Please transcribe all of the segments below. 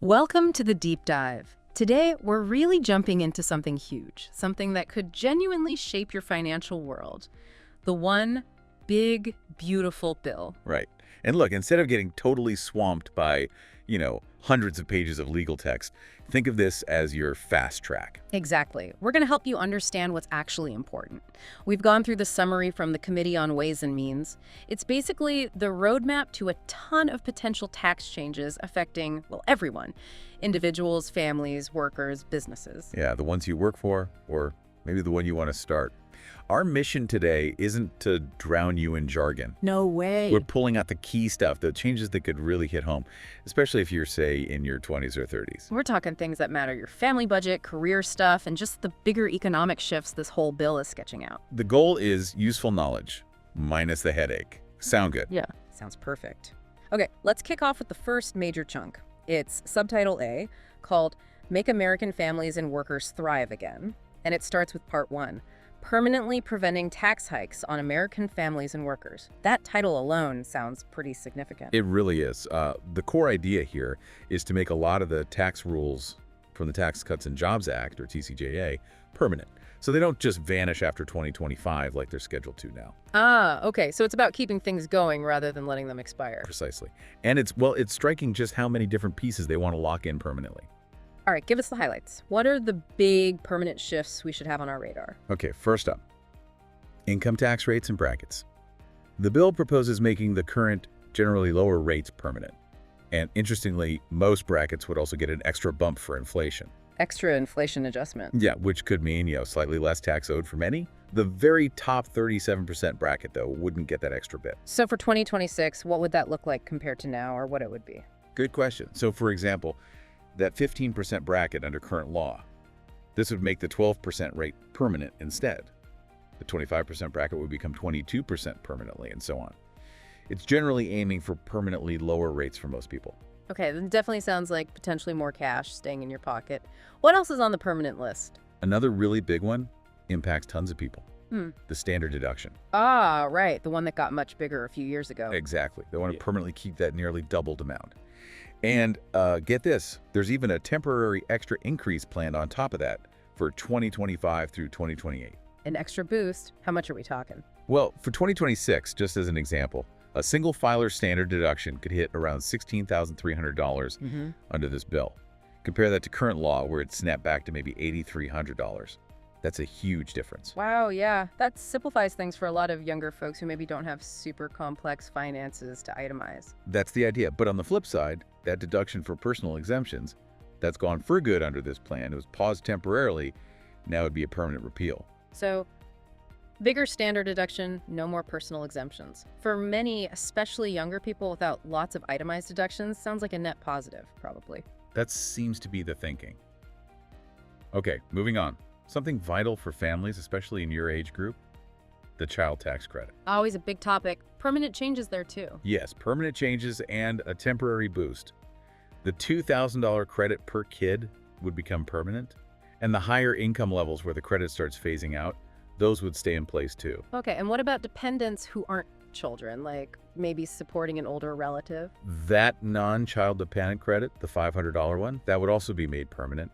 Welcome to the deep dive. Today, we're really jumping into something huge, something that could genuinely shape your financial world. The one big, beautiful bill. Right. And look, instead of getting totally swamped by, hundreds of pages of legal text, think of this as your fast track. Exactly. We're going to help you understand what's actually important. We've gone through the summary from the Committee on Ways and Means. It's basically the roadmap to a ton of potential tax changes affecting, well, everyone. Individuals, families, workers, businesses. Yeah, the ones you work for, or maybe the one you want to start. Our mission today isn't to drown you in jargon. No way. We're pulling out the key stuff, the changes that could really hit home, especially if you're, say, in your 20s or 30s. We're talking things that matter, your family budget, career stuff, and just the bigger economic shifts this whole bill is sketching out. The goal is useful knowledge, minus the headache. Sound good? Yeah, sounds perfect. Okay, let's kick off with the first major chunk. It's Subtitle A, called Make American Families and Workers Thrive Again. And it starts with Part 1. Permanently preventing tax hikes on American families and workers. That title alone sounds pretty significant. It really is. The core idea here is to make a lot of the tax rules from the Tax Cuts and Jobs Act, or TCJA, permanent. So they don't just vanish after 2025 like they're scheduled to now. Ah, okay. So it's about keeping things going rather than letting them expire. Precisely. And it's striking just how many different pieces they want to lock in permanently. All right, give us the highlights. What are the big permanent shifts we should have on our radar? Okay, first up, income tax rates and brackets. The bill proposes making the current, generally lower rates permanent. And interestingly, most brackets would also get an extra bump for inflation. Extra inflation adjustment. Yeah, which could mean, slightly less tax owed for many. The very top 37% bracket, though, wouldn't get that extra bit. So for 2026, what would that look like compared to now, or what it would be? Good question. So for example, that 15% bracket under current law, this would make the 12% rate permanent instead. The 25% bracket would become 22% permanently, and so on. It's generally aiming for permanently lower rates for most people. Okay, that definitely sounds like potentially more cash staying in your pocket. What else is on the permanent list? Another really big one impacts tons of people. The standard deduction. Ah, right. The one that got much bigger a few years ago. Exactly. They want to permanently keep that nearly doubled amount. And get this, there's even a temporary extra increase planned on top of that for 2025 through 2028. An extra boost? How much are we talking? Well, for 2026, just as an example, a single filer standard deduction could hit around $16,300 under this bill. Compare that to current law, where it snapped back to maybe $8,300. That's a huge difference. Wow, yeah. That simplifies things for a lot of younger folks who maybe don't have super complex finances to itemize. That's the idea. But on the flip side, that deduction for personal exemptions, that's gone for good under this plan. It was paused temporarily. Now it'd be a permanent repeal. So, bigger standard deduction, no more personal exemptions. For many, especially younger people without lots of itemized deductions, sounds like a net positive, probably. That seems to be the thinking. Okay, moving on. Something vital for families, especially in your age group, the child tax credit. Always a big topic. Permanent changes there too. Yes, permanent changes and a temporary boost. The $2,000 credit per kid would become permanent, and the higher income levels where the credit starts phasing out, those would stay in place too. Okay, and what about dependents who aren't children, like maybe supporting an older relative? That non-child dependent credit, the $500 one, that would also be made permanent.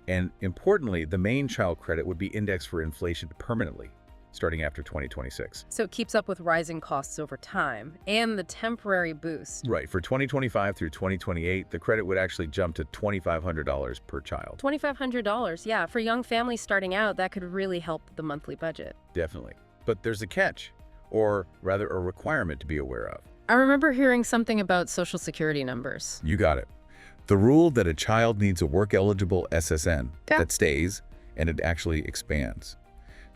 And importantly, the main child credit would be indexed for inflation permanently, starting after 2026. So it keeps up with rising costs over time, and the temporary boost. Right. For 2025 through 2028, the credit would actually jump to $2,500 per child. $2,500, yeah. For young families starting out, that could really help the monthly budget. Definitely. But there's a catch, or rather a requirement to be aware of. I remember hearing something about Social Security numbers. You got it. The rule that a child needs a work-eligible SSN that stays, and it actually expands.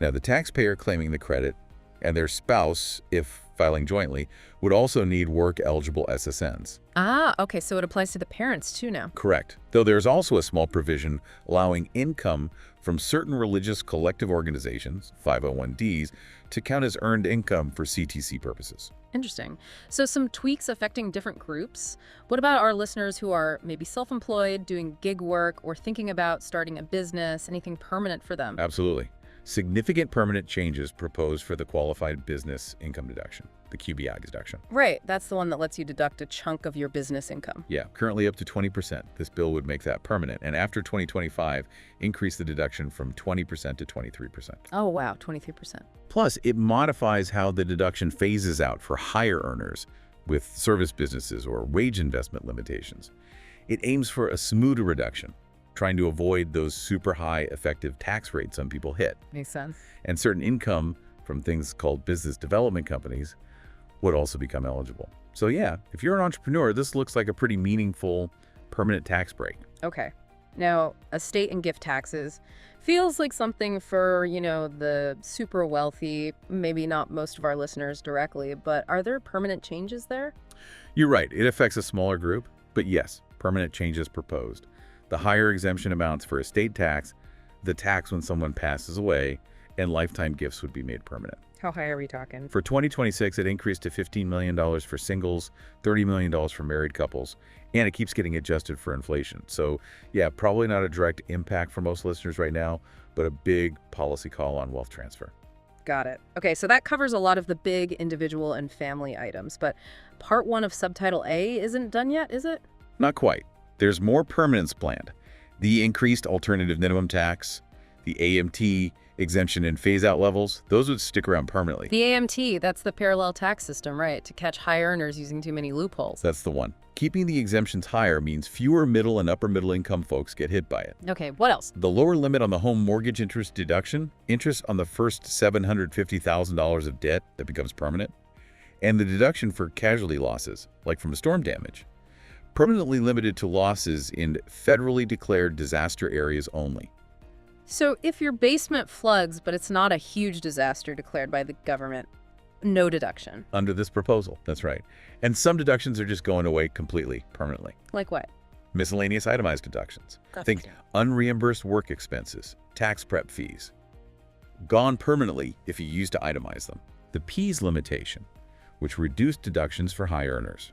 Now, the taxpayer claiming the credit and their spouse, if filing jointly, would also need work-eligible SSNs. Ah, okay, so it applies to the parents too now. Correct. Though there's also a small provision allowing income from certain religious collective organizations, 501(d)s, to count as earned income for CTC purposes. Interesting. So some tweaks affecting different groups. What about our listeners who are maybe self-employed, doing gig work, or thinking about starting a business, anything permanent for them? Absolutely. Significant permanent changes proposed for the qualified business income deduction. the QBI deduction. Right, that's the one that lets you deduct a chunk of your business income. Yeah, currently up to 20%. This bill would make that permanent, and after 2025, increase the deduction from 20% to 23%. Oh, wow, 23%. Plus, it modifies how the deduction phases out for higher earners with service businesses or wage investment limitations. It aims for a smoother reduction, trying to avoid those super high effective tax rates some people hit. Makes sense. And certain income from things called business development companies would also become eligible. So yeah, if you're an entrepreneur, this looks like a pretty meaningful permanent tax break. Okay. Now, estate and gift taxes feels like something for, the super wealthy, maybe not most of our listeners directly, but are there permanent changes there? You're right, it affects a smaller group, but yes, permanent changes proposed. The higher exemption amounts for estate tax, the tax when someone passes away, and lifetime gifts would be made permanent. How high are we talking? For 2026, it increased to $15 million for singles, $30 million for married couples, and it keeps getting adjusted for inflation. So yeah, probably not a direct impact for most listeners right now, but a big policy call on wealth transfer. Got it. Okay, so that covers a lot of the big individual and family items, but Part 1 of Subtitle A isn't done yet, is it? Not quite. There's more permanence planned. The increased alternative minimum tax, the AMT exemption and phase-out levels, those would stick around permanently. The AMT, that's the parallel tax system, right? To catch high earners using too many loopholes. That's the one. Keeping the exemptions higher means fewer middle and upper middle income folks get hit by it. Okay, what else? The lower limit on the home mortgage interest deduction, interest on the first $750,000 of debt that becomes permanent, and the deduction for casualty losses, like from storm damage, permanently limited to losses in federally declared disaster areas only. So if your basement floods, but it's not a huge disaster declared by the government, no deduction. Under this proposal, that's right. And some deductions are just going away completely, permanently. Like what? Miscellaneous itemized deductions. Think unreimbursed work expenses, tax prep fees. Gone permanently if you used to itemize them. The P's limitation, which reduced deductions for high earners,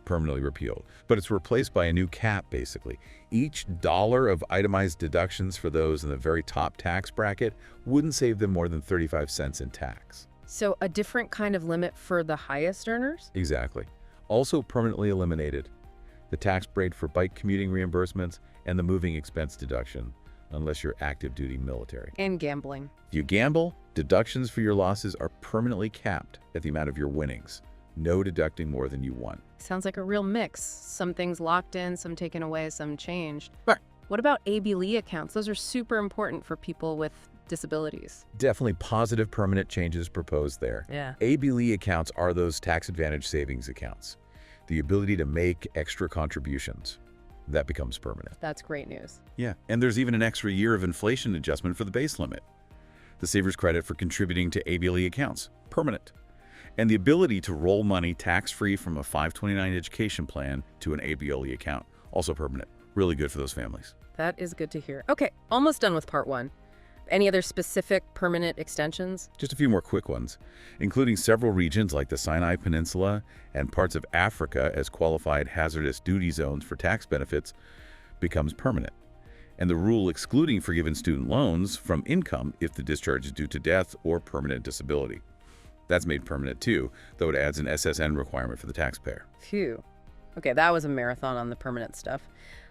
permanently repealed. But it's replaced by a new cap, basically. Each dollar of itemized deductions for those in the very top tax bracket wouldn't save them more than 35 cents in tax. So a different kind of limit for the highest earners? Exactly. Also permanently eliminated the tax break for bike commuting reimbursements and the moving expense deduction, unless you're active duty military. And gambling. If you gamble, deductions for your losses are permanently capped at the amount of your winnings. No deducting more than you won. Sounds like a real mix. Some things locked in, some taken away, some changed. Right. What about ABLE accounts? Those are super important for people with disabilities. Definitely positive permanent changes proposed there. Yeah. ABLE accounts are those tax advantage savings accounts. The ability to make extra contributions. That becomes permanent. That's great news. Yeah, and there's even an extra year of inflation adjustment for the base limit. The saver's credit for contributing to ABLE accounts, permanent. And the ability to roll money tax-free from a 529 education plan to an ABLE account, also permanent. Really good for those families. That is good to hear. Okay, almost done with Part 1. Any other specific permanent extensions? Just a few more quick ones, including several regions like the Sinai Peninsula and parts of Africa as qualified hazardous duty zones for tax benefits becomes permanent. And the rule excluding forgiven student loans from income if the discharge is due to death or permanent disability. That's made permanent too, though it adds an SSN requirement for the taxpayer. Phew. Okay, that was a marathon on the permanent stuff.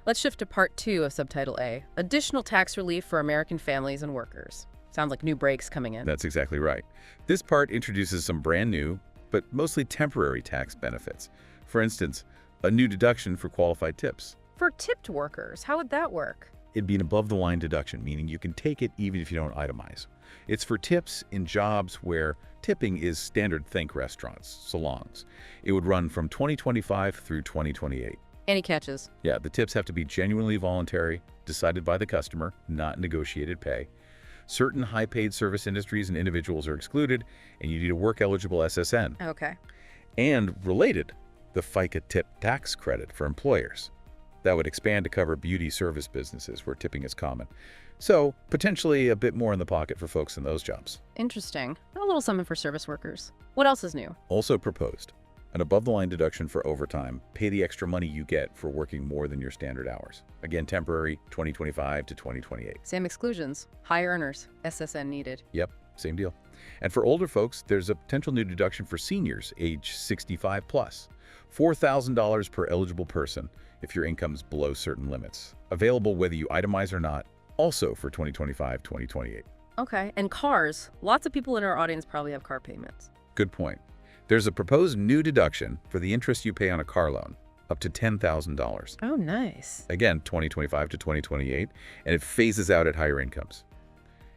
Let's shift to Part 2 of Subtitle A, additional tax relief for American families and workers. Sounds like new breaks coming in. That's exactly right. This part introduces some brand new, but mostly temporary tax benefits. For instance, a new deduction for qualified tips. For tipped workers, how would that work? It'd be an above-the-line deduction, meaning you can take it even if you don't itemize. It's for tips in jobs where tipping is standard, think restaurants, salons. It would run from 2025 through 2028. Any catches? Yeah, the tips have to be genuinely voluntary, decided by the customer, not negotiated pay. Certain high-paid service industries and individuals are excluded, and you need a work-eligible SSN. Okay. And related, the FICA tip tax credit for employers. That would expand to cover beauty service businesses where tipping is common. So, potentially a bit more in the pocket for folks in those jobs. Interesting. A little something for service workers. What else is new? Also proposed, an above-the-line deduction for overtime. Pay the extra money you get for working more than your standard hours. Again, temporary, 2025 to 2028. Same exclusions. High earners. SSN needed. Yep. same deal. And for older folks, there's a potential new deduction for seniors age 65 plus. $4,000 per eligible person if your income's below certain limits. Available whether you itemize or not, also for 2025-2028. Okay, and cars. Lots of people in our audience probably have car payments. Good point. There's a proposed new deduction for the interest you pay on a car loan, up to $10,000. Oh, nice. Again, 2025 to 2028, and it phases out at higher incomes.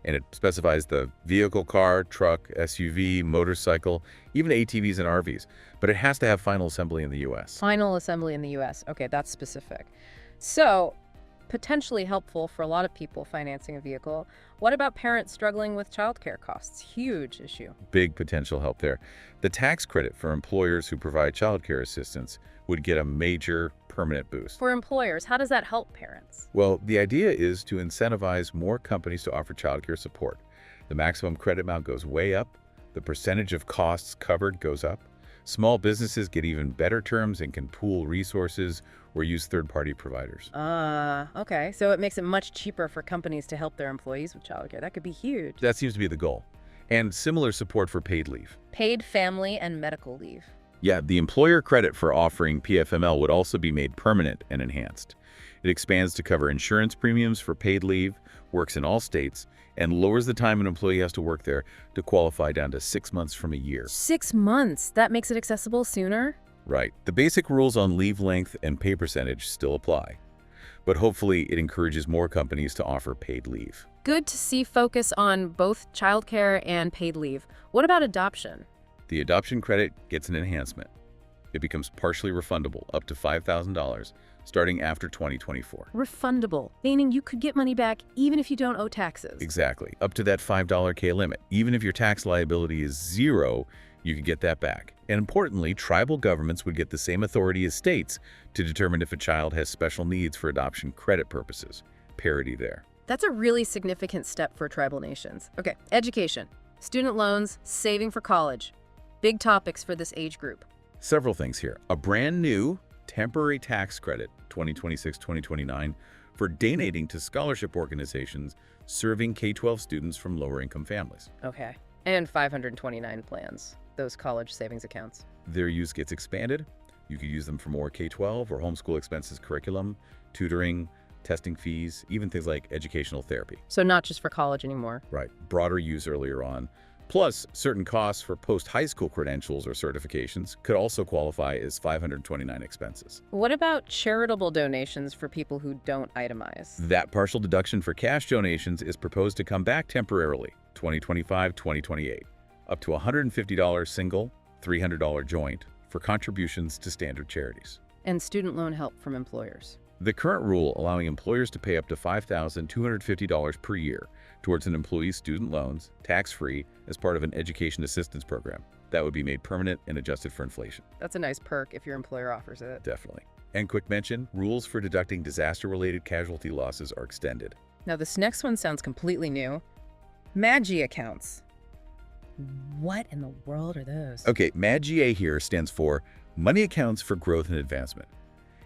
And it specifies the vehicle, car, truck, SUV, motorcycle, even ATVs and RVs. But it has to have final assembly in the U.S. Final assembly in the U.S. Okay, that's specific. So, potentially helpful for a lot of people financing a vehicle. What about parents struggling with childcare costs? Huge issue. Big potential help there. The tax credit for employers who provide childcare assistance would get a major permanent boost. For employers, how does that help parents? Well, the idea is to incentivize more companies to offer childcare support. The maximum credit amount goes way up. The percentage of costs covered goes up. Small businesses get even better terms and can pool resources or use third-party providers. Okay. So it makes it much cheaper for companies to help their employees with childcare. That could be huge. That seems to be the goal. And similar support for paid leave. Paid family and medical leave. Yeah, the employer credit for offering PFML would also be made permanent and enhanced. It expands to cover insurance premiums for paid leave, works in all states, and lowers the time an employee has to work there to qualify down to 6 months from a year. 6 months? That makes it accessible sooner? Right. The basic rules on leave length and pay percentage still apply. But hopefully it encourages more companies to offer paid leave. Good to see focus on both childcare and paid leave. What about adoption? The adoption credit gets an enhancement. It becomes partially refundable, up to $5,000, starting after 2024. Refundable, meaning you could get money back even if you don't owe taxes. Exactly. Up to that $5 K limit. Even if your tax liability is zero, you could get that back. And importantly, tribal governments would get the same authority as states to determine if a child has special needs for adoption credit purposes. Parity there. That's a really significant step for tribal nations. Okay, education, student loans, saving for college. Big topics for this age group. Several things here. A brand new temporary tax credit, 2026-2029, for donating to scholarship organizations serving K-12 students from lower income families. Okay, and 529 plans, those college savings accounts. Their use gets expanded. You could use them for more K-12 or homeschool expenses curriculum, tutoring, testing fees, even things like educational therapy. So not just for college anymore. Right. Broader use earlier on. Plus, certain costs for post-high school credentials or certifications could also qualify as 529 expenses. What about charitable donations for people who don't itemize? That partial deduction for cash donations is proposed to come back temporarily, 2025-2028, up to $150 single, $300 joint for contributions to standard charities. And student loan help from employers. The current rule allowing employers to pay up to $5,250 per year towards an employee's student loans, tax-free, as part of an education assistance program. That would be made permanent and adjusted for inflation. That's a nice perk if your employer offers it. Definitely. And quick mention, rules for deducting disaster-related casualty losses are extended. Now this next one sounds completely new. MAGA accounts. What in the world are those? Okay, MAGA here stands for Money Accounts for Growth and Advancement.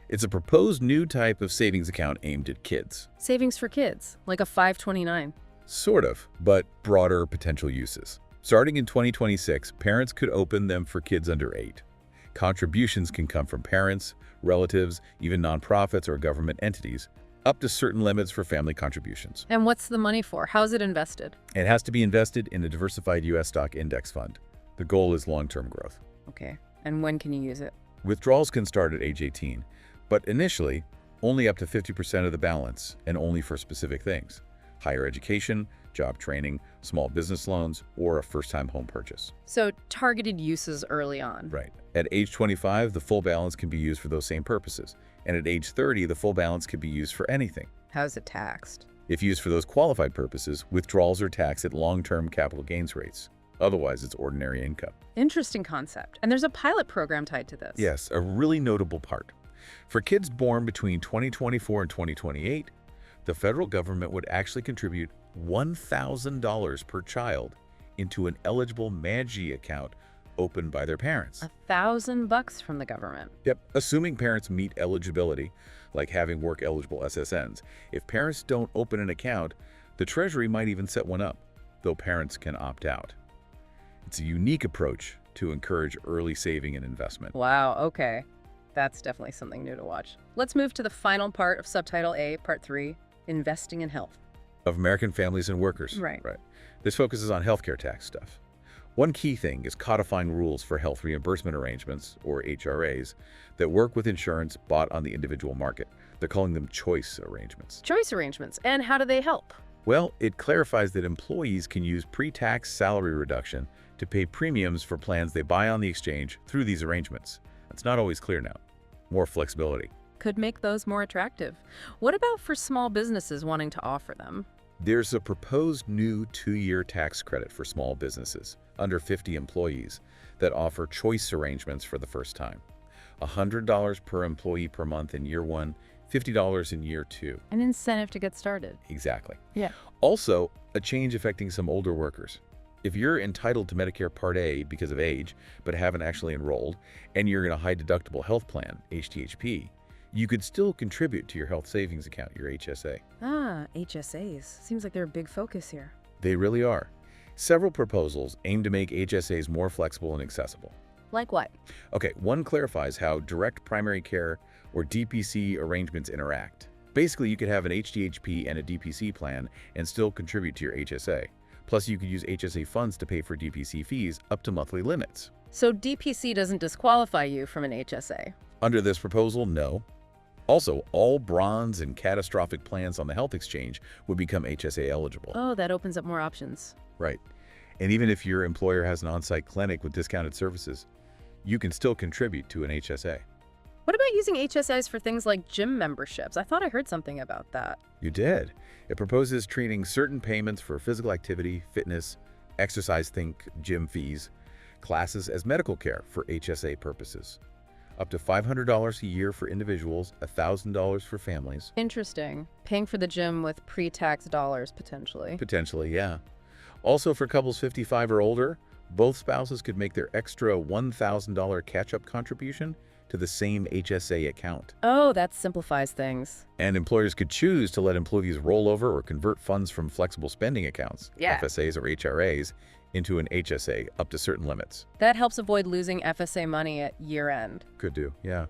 It's a proposed new type of savings account aimed at kids. Savings for kids, like a 529. Sort of, but broader potential uses. Starting in 2026, parents could open them for kids under 8. Contributions can come from parents, relatives, even nonprofits or government entities, up to certain limits for family contributions. And what's the money for? How's it invested? It has to be invested in a diversified U.S. stock index fund. The goal is long-term growth. Okay, and when can you use it? Withdrawals can start at age 18, but initially, only up to 50% of the balance and only for specific things. Higher education, job training, small business loans, or a first-time home purchase. So targeted uses early on. Right. At age 25, the full balance can be used for those same purposes. And at age 30, the full balance can be used for anything. How's it taxed? If used for those qualified purposes, withdrawals are taxed at long-term capital gains rates. Otherwise, it's ordinary income. Interesting concept. And there's a pilot program tied to this. Yes, a really notable part. For kids born between 2024 and 2028, the federal government would actually contribute $1,000 per child into an eligible MAGA account opened by their parents. $1,000 from the government. Yep, assuming parents meet eligibility, like having work-eligible SSNs. If parents don't open an account, the Treasury might even set one up. though parents can opt out. It's a unique approach to encourage early saving and investment. Wow, okay. That's definitely something new to watch. Let's move to the final part of Subtitle A, Part 3, Investing in Health. Of American Families and Workers. Right. This focuses on healthcare tax stuff. One key thing is codifying rules for health reimbursement arrangements, or HRAs, that work with insurance bought on the individual market. They're calling them choice arrangements. Choice arrangements. And how do they help? Well, it clarifies that employees can use pre-tax salary reduction to pay premiums for plans they buy on the exchange through these arrangements. It's not always clear now. More flexibility. Could make those more attractive. What about for small businesses wanting to offer them? There's a proposed new 2-year tax credit for small businesses under 50 employees that offer choice arrangements for the first time. $100 per employee per month in year 1, $50 in year 2. An incentive to get started. Exactly. Yeah. Also, a change affecting some older workers. If you're entitled to Medicare Part A because of age, but haven't actually enrolled, and you're in a high deductible health plan, HDHP, you could still contribute to your health savings account, your HSA. Ah, HSAs. Seems like they're a big focus here. They really are. Several proposals aim to make HSAs more flexible and accessible. Like what? Okay, one clarifies how direct primary care or DPC arrangements interact. Basically, you could have an HDHP and a DPC plan and still contribute to your HSA. Plus, you could use HSA funds to pay for DPC fees up to monthly limits. So DPC doesn't disqualify you from an HSA? Under this proposal, no. Also, all bronze and catastrophic plans on the health exchange would become HSA eligible. Oh, that opens up more options. Right. And even if your employer has an on-site clinic with discounted services, you can still contribute to an HSA. What about using HSAs for things like gym memberships? I thought I heard something about that. You did. It proposes treating certain payments for physical activity, fitness, exercise, think gym fees, classes as medical care for HSA purposes. Up to $500 a year for individuals, $1,000 for families. Interesting. Paying for the gym with pre-tax dollars, potentially. Potentially, yeah. Also, for couples 55 or older, both spouses could make their extra $1,000 catch-up contribution to the same HSA account. Oh, that simplifies things. And employers could choose to let employees roll over or convert funds from flexible spending accounts, Yeah. FSAs or HRAs, into an HSA up to certain limits. That helps avoid losing FSA money at year-end. Could do, yeah.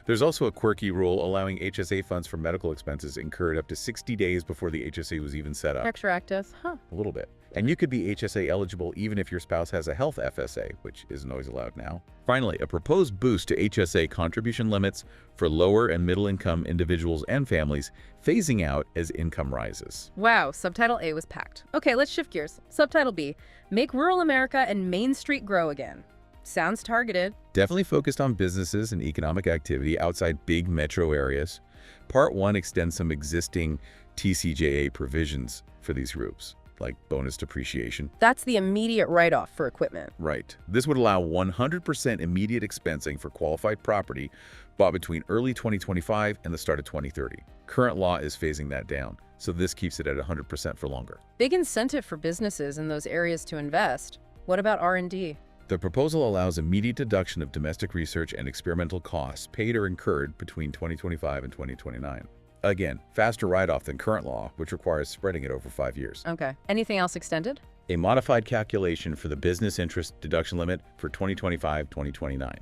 There's also a quirky rule allowing HSA funds for medical expenses incurred up to 60 days before the HSA was even set up. Retroactive, huh? A little bit. And you could be HSA eligible even if your spouse has a health FSA, which isn't always allowed now. Finally, a proposed boost to HSA contribution limits for lower and middle income individuals and families, phasing out as income rises. Wow, Subtitle A was packed. Okay, let's shift gears. Subtitle B, make rural America and Main Street grow again. Sounds targeted. Definitely focused on businesses and economic activity outside big metro areas. Part 1 extends some existing TCJA provisions for these groups, like bonus depreciation. That's the immediate write-off for equipment. Right. This would allow 100% immediate expensing for qualified property bought between early 2025 and the start of 2030. Current law is phasing that down, so this keeps it at 100% for longer. Big incentive for businesses in those areas to invest. What about R&D? The proposal allows immediate deduction of domestic research and experimental costs paid or incurred between 2025 and 2029. Again, faster write-off than current law, which requires spreading it over 5 years. Okay. Anything else extended? A modified calculation for the business interest deduction limit for 2025-2029.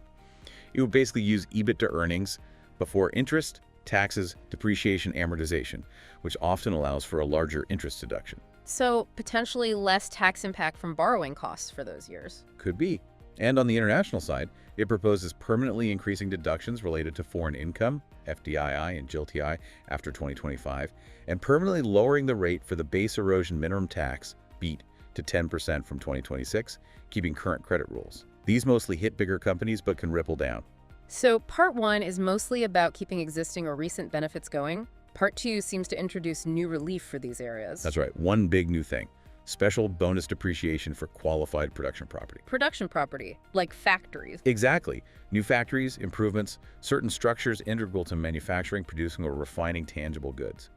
It would basically use EBIT to earnings before interest, taxes, depreciation, amortization, which often allows for a larger interest deduction. So potentially less tax impact from borrowing costs for those years. Could be. And on the international side, it proposes permanently increasing deductions related to foreign income, FDII and GILTI, after 2025, and permanently lowering the rate for the base erosion minimum tax, BEAT, to 10% from 2026, keeping current credit rules. These mostly hit bigger companies but can ripple down. So Part 1 is mostly about keeping existing or recent benefits going. Part 2 seems to introduce new relief for these areas. That's right. One big new thing. Special bonus depreciation for qualified production property. Production property, like factories. Exactly. New factories, improvements, certain structures integral to manufacturing, producing, or refining tangible goods.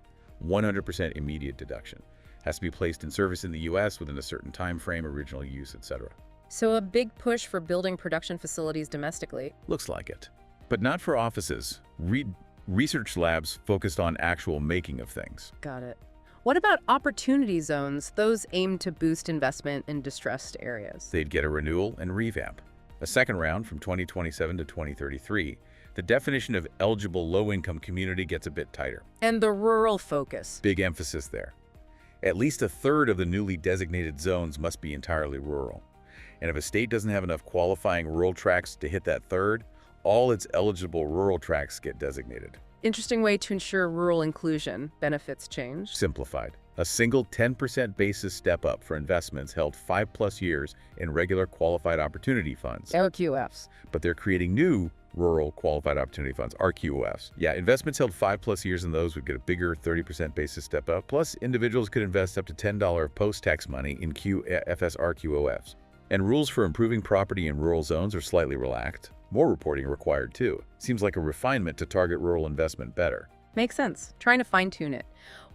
100% immediate deduction. Has to be placed in service in the U.S. within a certain time frame, original use, etc. So a big push for building production facilities domestically. Looks like it. But not for offices. Research labs focused on actual making of things. Got it. What about opportunity zones? Those aim to boost investment in distressed areas. They'd get a renewal and revamp. A second round from 2027 to 2033. The definition of eligible low-income community gets a bit tighter. And the rural focus. Big emphasis there. At least a third of the newly designated zones must be entirely rural. And if a state doesn't have enough qualifying rural tracts to hit that third, all its eligible rural tracts get designated. Interesting way to ensure rural inclusion. Benefits change. Simplified. A single 10% basis step up for investments held 5+ years in regular qualified opportunity funds. LQFs. But they're creating new rural qualified opportunity funds, RQOFs. Yeah, investments held 5+ years in those would get a bigger 30% basis step up. Plus, individuals could invest up to $10 post-tax money in QFS RQOFs. And rules for improving property in rural zones are slightly relaxed. More reporting required too. Seems like a refinement to target rural investment better. Makes sense. Trying to fine-tune it.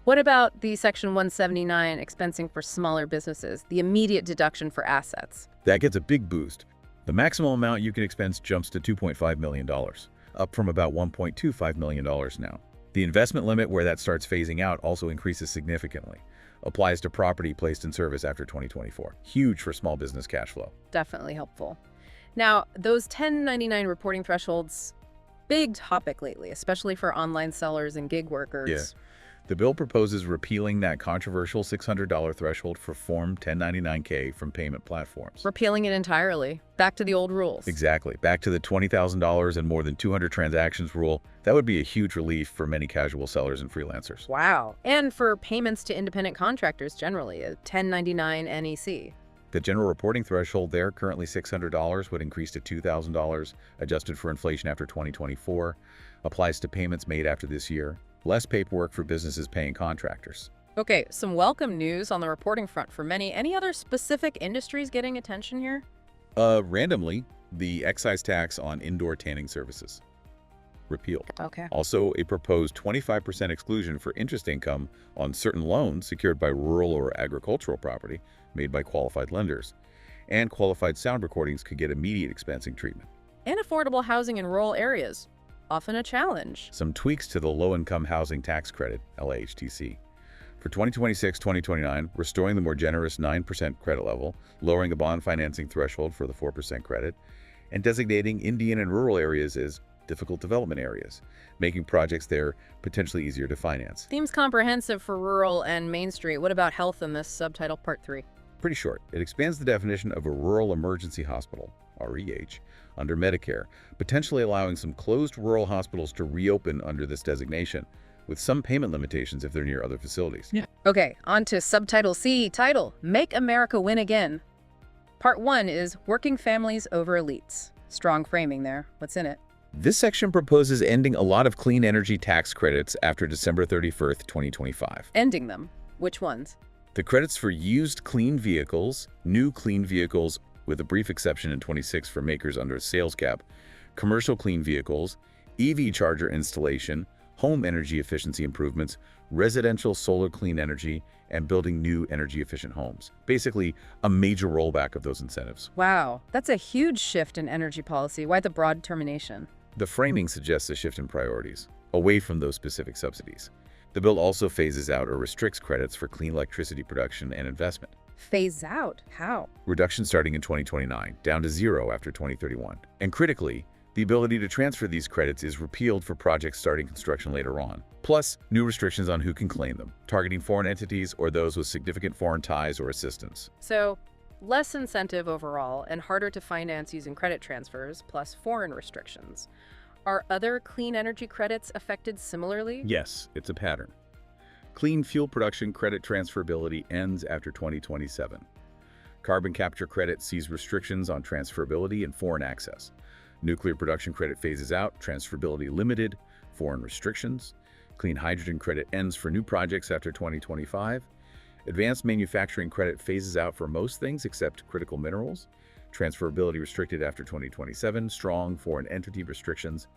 What about the Section 179 expensing for smaller businesses, the immediate deduction for assets? That gets a big boost. The maximum amount you can expense jumps to $2.5 million, up from about $1.25 million now. The investment limit where that starts phasing out also increases significantly. Applies to property placed in service after 2024. Huge for small business cash flow. Definitely helpful. Now, those 1099 reporting thresholds, big topic lately, especially for online sellers and gig workers. Yeah. The bill proposes repealing that controversial $600 threshold for Form 1099-K from payment platforms. Repealing it entirely. Back to the old rules. Exactly. Back to the $20,000 and more than 200 transactions rule. That would be a huge relief for many casual sellers and freelancers. Wow. And for payments to independent contractors generally, a 1099 NEC. The general reporting threshold there, currently $600, would increase to $2,000, adjusted for inflation after 2024. Applies to payments made after this year. Less paperwork for businesses paying contractors. Okay, some welcome news on the reporting front for many. Any other specific industries getting attention here? Randomly, the excise tax on indoor tanning services. Repealed. Okay. Also, a proposed 25% exclusion for interest income on certain loans secured by rural or agricultural property made by qualified lenders. And qualified sound recordings could get immediate expensing treatment. And affordable housing in rural areas. Often a challenge. Some tweaks to the Low-Income Housing Tax Credit, LIHTC. For 2026-2029, restoring the more generous 9% credit level, lowering the bond financing threshold for the 4% credit, and designating Indian and rural areas as difficult development areas, making projects there potentially easier to finance. Seems comprehensive for rural and Main Street. What about health in this subtitle part 3? Pretty short. It expands the definition of a rural emergency hospital, REH, under Medicare, potentially allowing some closed rural hospitals to reopen under this designation, with some payment limitations if they're near other facilities. Yeah. Okay, on to subtitle C, title, Make America Win Again. Part 1 is Working Families Over Elites. Strong framing there. What's in it? This section proposes ending a lot of clean energy tax credits after December 31st, 2025. Ending them. Which ones? The credits for used clean vehicles, new clean vehicles, with a brief exception in 26 for makers under a sales cap, commercial clean vehicles, EV charger installation, home energy efficiency improvements, residential solar clean energy, and building new energy-efficient homes. Basically, a major rollback of those incentives. Wow, that's a huge shift in energy policy. Why the broad termination? The framing suggests a shift in priorities, away from those specific subsidies. The bill also phases out or restricts credits for clean electricity production and investment. Phase out? How? Reduction starting in 2029, down to 0 after 2031. And critically, the ability to transfer these credits is repealed for projects starting construction later on. Plus, new restrictions on who can claim them, targeting foreign entities or those with significant foreign ties or assistance. So, less incentive overall and harder to finance using credit transfers, plus foreign restrictions. Are other clean energy credits affected similarly? Yes, it's a pattern. Clean fuel production credit transferability ends after 2027. Carbon capture credit sees restrictions on transferability and foreign access. Nuclear production credit phases out, transferability limited, foreign restrictions. Clean hydrogen credit ends for new projects after 2025. Advanced manufacturing credit phases out for most things except critical minerals. Transferability restricted after 2027, strong foreign entity restrictions.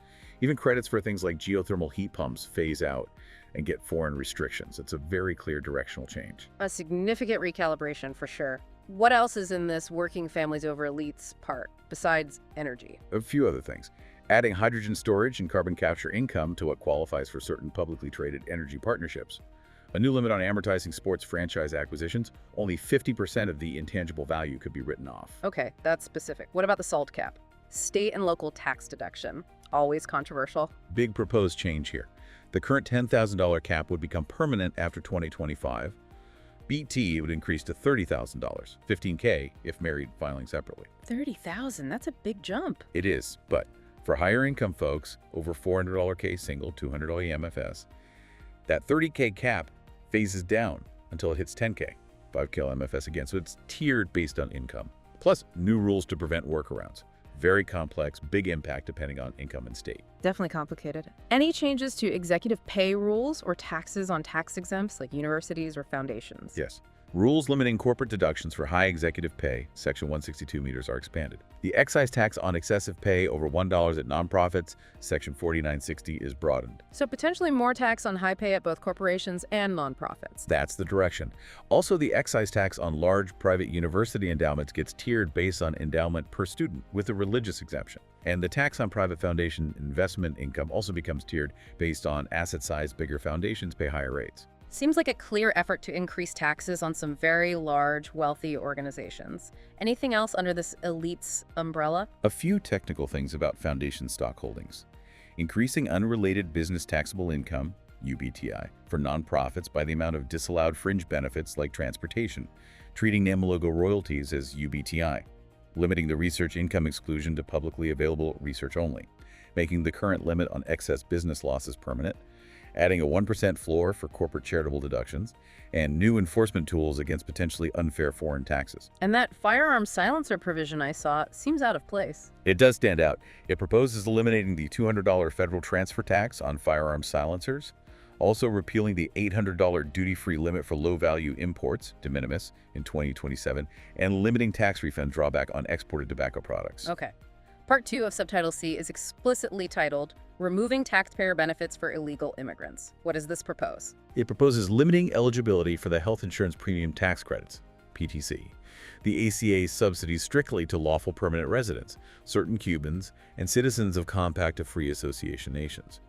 Even credits for things like geothermal heat pumps phase out and get foreign restrictions. It's a very clear directional change. A significant recalibration for sure. What else is in this working families over elites part, besides energy? A few other things. Adding hydrogen storage and carbon capture income to what qualifies for certain publicly traded energy partnerships. A new limit on amortizing sports franchise acquisitions, only 50% of the intangible value could be written off. Okay, that's specific. What about the SALT cap? State and local tax deduction. Always controversial. Big proposed change here. The current $10,000 cap would become permanent after 2025. BT would increase to $30,000, $15K if married filing separately. $30,000, that's a big jump. It is, but for higher income folks, over $400 K single, $200 MFS, that $30K cap phases down until it hits $10K, $5K MFS again. So it's tiered based on income. Plus, new rules to prevent workarounds. Very complex, big impact depending on income and state. Definitely complicated. Any changes to executive pay rules or taxes on tax exempts like universities or foundations? Yes. Rules limiting corporate deductions for high executive pay, Section 162 meters, are expanded. The excise tax on excessive pay over $1 at nonprofits, Section 4960, is broadened. So potentially more tax on high pay at both corporations and nonprofits. That's the direction. Also, the excise tax on large private university endowments gets tiered based on endowment per student with a religious exemption. And the tax on private foundation investment income also becomes tiered based on asset size. Bigger foundations pay higher rates. Seems like a clear effort to increase taxes on some very large, wealthy organizations. Anything else under this elites umbrella? A few technical things about foundation stock holdings. Increasing unrelated business taxable income, UBTI, for nonprofits by the amount of disallowed fringe benefits like transportation, treating name logo royalties as UBTI, limiting the research income exclusion to publicly available research only, making the current limit on excess business losses permanent, adding a 1% floor for corporate charitable deductions, and new enforcement tools against potentially unfair foreign taxes. And that firearm silencer provision I saw seems out of place. It does stand out. It proposes eliminating the $200 federal transfer tax on firearm silencers, also repealing the $800 duty-free limit for low-value imports, de minimis, in 2027, and limiting tax refund drawback on exported tobacco products. Okay. Part 2 of Subtitle C is explicitly titled, Removing Taxpayer Benefits for Illegal Immigrants. What does this propose? It proposes limiting eligibility for the health insurance premium tax credits, PTC, the ACA's subsidies strictly to lawful permanent residents, certain Cubans, and citizens of Compact of Free Association nations.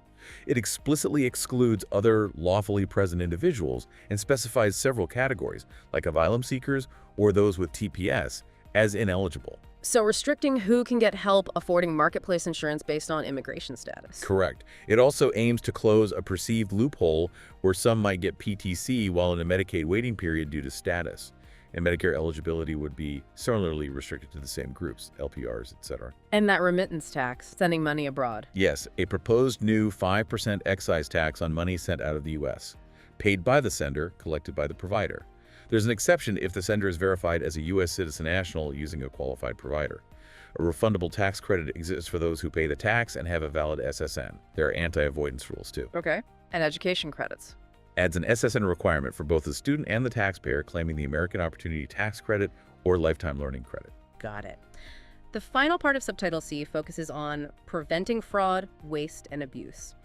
It explicitly excludes other lawfully present individuals and specifies several categories, like asylum seekers or those with TPS, as ineligible. So restricting who can get help affording marketplace insurance based on immigration status. Correct. It also aims to close a perceived loophole where some might get PTC while in a Medicaid waiting period due to status. And Medicare eligibility would be similarly restricted to the same groups, LPRs, etc. And that remittance tax, sending money abroad. Yes, a proposed new 5% excise tax on money sent out of the U.S., paid by the sender, collected by the provider. There's an exception if the sender is verified as a U.S. citizen national using a qualified provider. A refundable tax credit exists for those who pay the tax and have a valid SSN. There are anti-avoidance rules, too. Okay. And education credits. Adds an SSN requirement for both the student and the taxpayer claiming the American Opportunity Tax Credit or Lifetime Learning Credit. Got it. The final part of Subtitle C focuses on preventing fraud, waste, and abuse.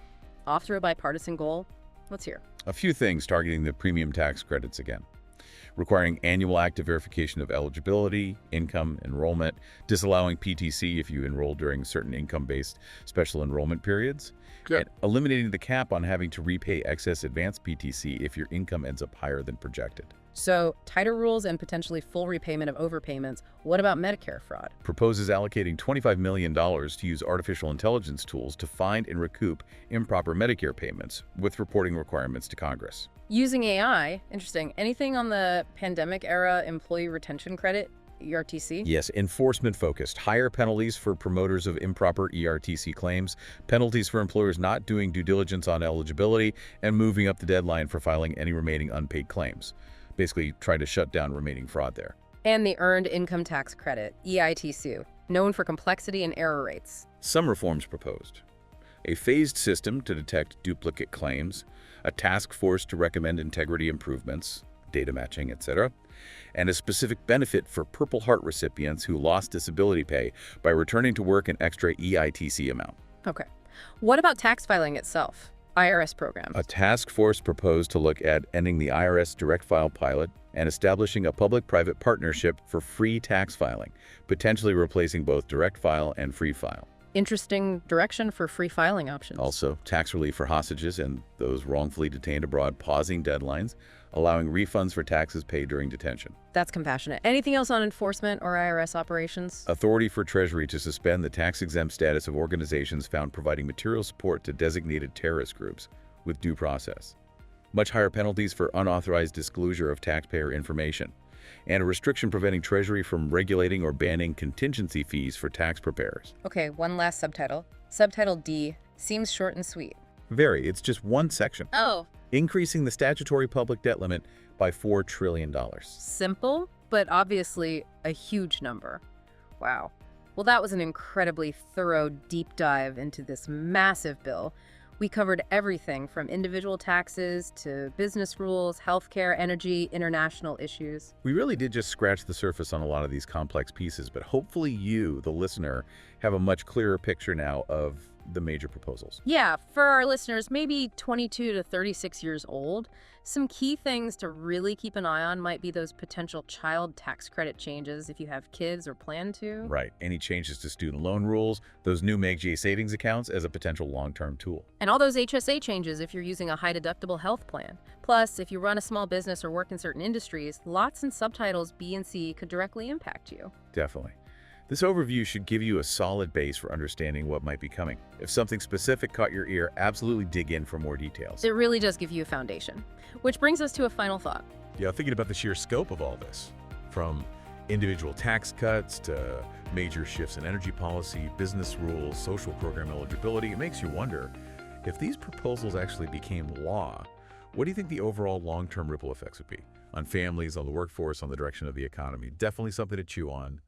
Off through a bipartisan goal. Let's hear. A few things targeting the premium tax credits again. Requiring annual active verification of eligibility, income, enrollment, disallowing PTC if you enroll during certain income-based special enrollment periods, and eliminating the cap on having to repay excess advance PTC if your income ends up higher than projected. So, tighter rules and potentially full repayment of overpayments. What about Medicare fraud? Proposes allocating $25 million to use artificial intelligence tools to find and recoup improper Medicare payments, with reporting requirements to Congress. Using AI, interesting. Anything on the pandemic era employee retention credit, ERTC? Yes, enforcement-focused. Higher penalties for promoters of improper ERTC claims, penalties for employers not doing due diligence on eligibility, and moving up the deadline for filing any remaining unpaid claims. Basically, try to shut down remaining fraud there. And the Earned Income Tax Credit, EITC, known for complexity and error rates. Some reforms proposed. A phased system to detect duplicate claims, a task force to recommend integrity improvements, data matching, etc., and a specific benefit for Purple Heart recipients who lost disability pay by returning to work an extra EITC amount. Okay. What about tax filing itself? IRS programs. A task force proposed to look at ending the IRS direct file pilot and establishing a public-private partnership for free tax filing, potentially replacing both direct file and free file. Interesting direction for free filing options. Also, tax relief for hostages and those wrongfully detained abroad, pausing deadlines, allowing refunds for taxes paid during detention. That's compassionate. Anything else on enforcement or IRS operations? Authority for Treasury to suspend the tax-exempt status of organizations found providing material support to designated terrorist groups with due process. Much higher penalties for unauthorized disclosure of taxpayer information, and a restriction preventing Treasury from regulating or banning contingency fees for tax preparers. Okay, one last subtitle. Subtitle D seems short and sweet. Very, it's just one section. Oh. Increasing the statutory public debt limit by $4 trillion. Simple, but obviously a huge number. Wow. Well, that was an incredibly thorough deep dive into this massive bill. We covered everything from individual taxes to business rules, healthcare, energy, international issues. We really did just scratch the surface on a lot of these complex pieces, but hopefully you, the listener, have a much clearer picture now of the major proposals. Yeah, for our listeners, maybe 22 to 36 years old, some key things to really keep an eye on might be those potential child tax credit changes if you have kids or plan to. Right. Any changes to student loan rules, those new MAGA savings accounts as a potential long-term tool. And all those HSA changes if you're using a high-deductible health plan. Plus, if you run a small business or work in certain industries, lots and subtitles B and C could directly impact you. Definitely. This overview should give you a solid base for understanding what might be coming. If something specific caught your ear, absolutely dig in for more details. It really does give you a foundation. Which brings us to a final thought. Yeah, thinking about the sheer scope of all this, from individual tax cuts to major shifts in energy policy, business rules, social program eligibility, it makes you wonder, if these proposals actually became law, what do you think the overall long-term ripple effects would be on families, on the workforce, on the direction of the economy? Definitely something to chew on.